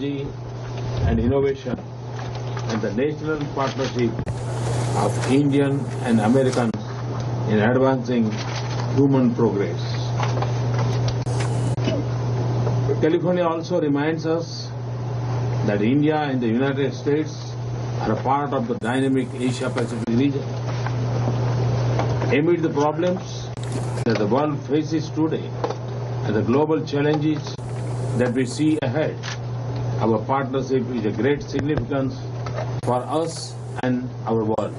technology and innovation and the national partnership of Indian and Americans in advancing human progress. California also reminds us that India and the United States are a part of the dynamic Asia-Pacific region. Amid the problems that the world faces today and the global challenges that we see ahead, our partnership is of great significance for us and our world.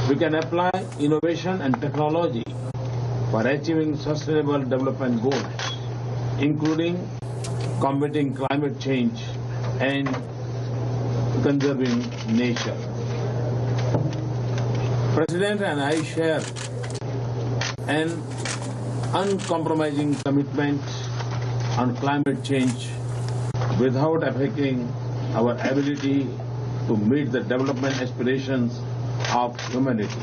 We can apply innovation and technology for achieving sustainable development goals, including combating climate change and conserving nature. President and I share an uncompromising commitment on climate change without affecting our ability to meet the development aspirations of humanity.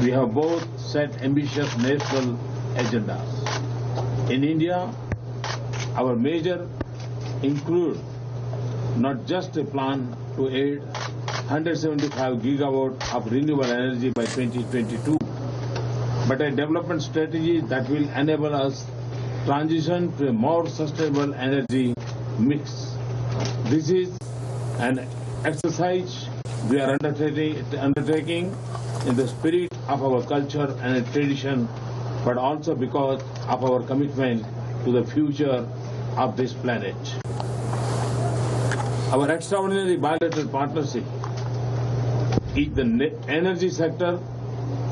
We have both set ambitious national agendas. In India, our measures include not just a plan to add 175 gigawatts of renewable energy by 2022, but a development strategy that will enable us transition to a more sustainable energy mix. This is an exercise we are undertaking in the spirit of our culture and tradition, but also because of our commitment to the future of this planet. Our extraordinary bilateral partnership in the energy sector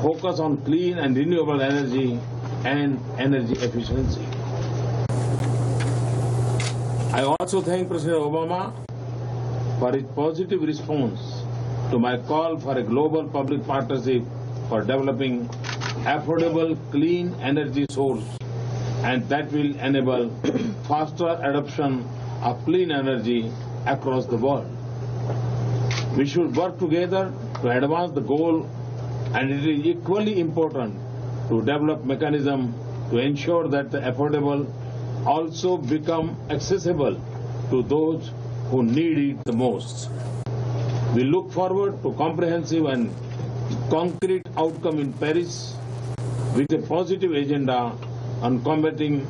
focus on clean and renewable energy and energy efficiency. I also thank President Obama for his positive response to my call for a global public partnership for developing affordable clean energy source, and that will enable faster adoption of clean energy across the world. We should work together to advance the goal, and it is equally important to develop mechanisms to ensure that the affordable also become accessible to those who need it the most. We look forward to comprehensive and concrete outcome in Paris with a positive agenda on combating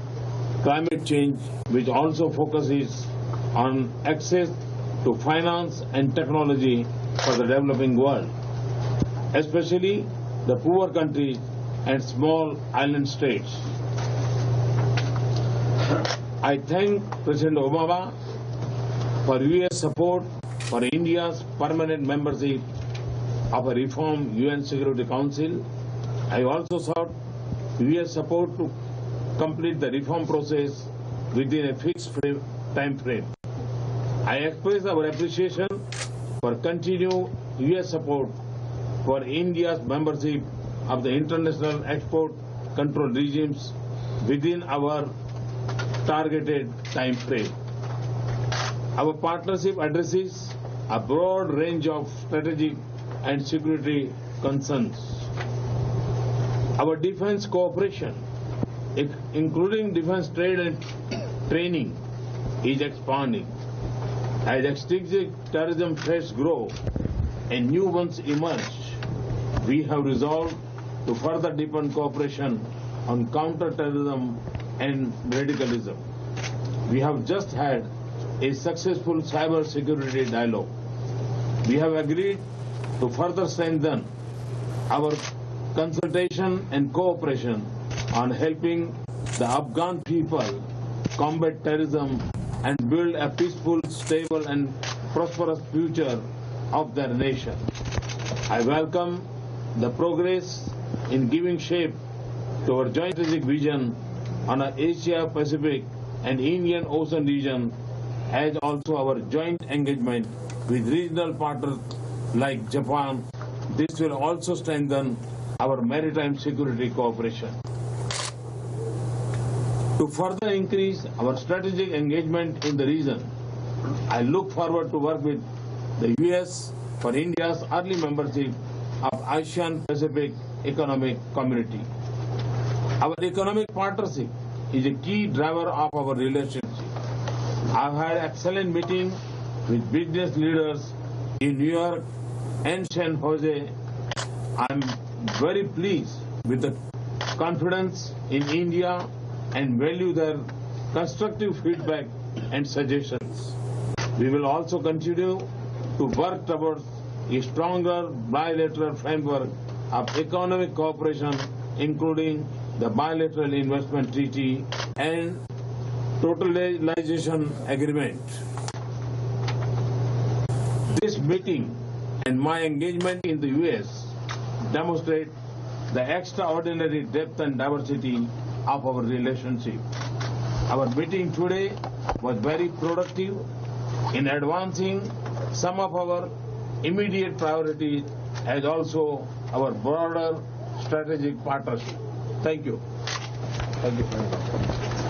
climate change, which also focuses on access to finance and technology for the developing world, especially the poor countries and small island states. I thank President Obama for U.S. support for India's permanent membership of a reformed UN Security Council. I also sought U.S. support to complete the reform process within a fixed time frame. I express our appreciation for continued U.S. support for India's membership of the international export control regimes within our targeted time frame. Our partnership addresses a broad range of strategic and security concerns. Our defense cooperation, including defense trade and training, is expanding. As extinct terrorism threats grow and new ones emerge, we have resolved to further deepen cooperation on counter-terrorism and radicalism. We have just had a successful cyber security dialogue. We have agreed to further strengthen our consultation and cooperation on helping the Afghan people combat terrorism and build a peaceful, stable and prosperous future of their nation. I welcome the progress in giving shape to our joint strategic vision on our Asia-Pacific and Indian Ocean region, as also our joint engagement with regional partners like Japan. This will also strengthen our maritime security cooperation. To further increase our strategic engagement in the region, I look forward to work with the U.S. for India's early membership of ASEAN Pacific Economic Community. Our economic partnership is a key driver of our relationship. I've had excellent meetings with business leaders in New York and San Jose. I'm very pleased with the confidence in India and value their constructive feedback and suggestions. We will also continue to work towards a stronger bilateral framework of economic cooperation, including the bilateral investment treaty and totalization agreement. This meeting and my engagement in the U.S. demonstrate the extraordinary depth and diversity of our relationship. Our meeting today was very productive in advancing some of our immediate priorities as also our broader strategic partnership. Thank you. Thank you.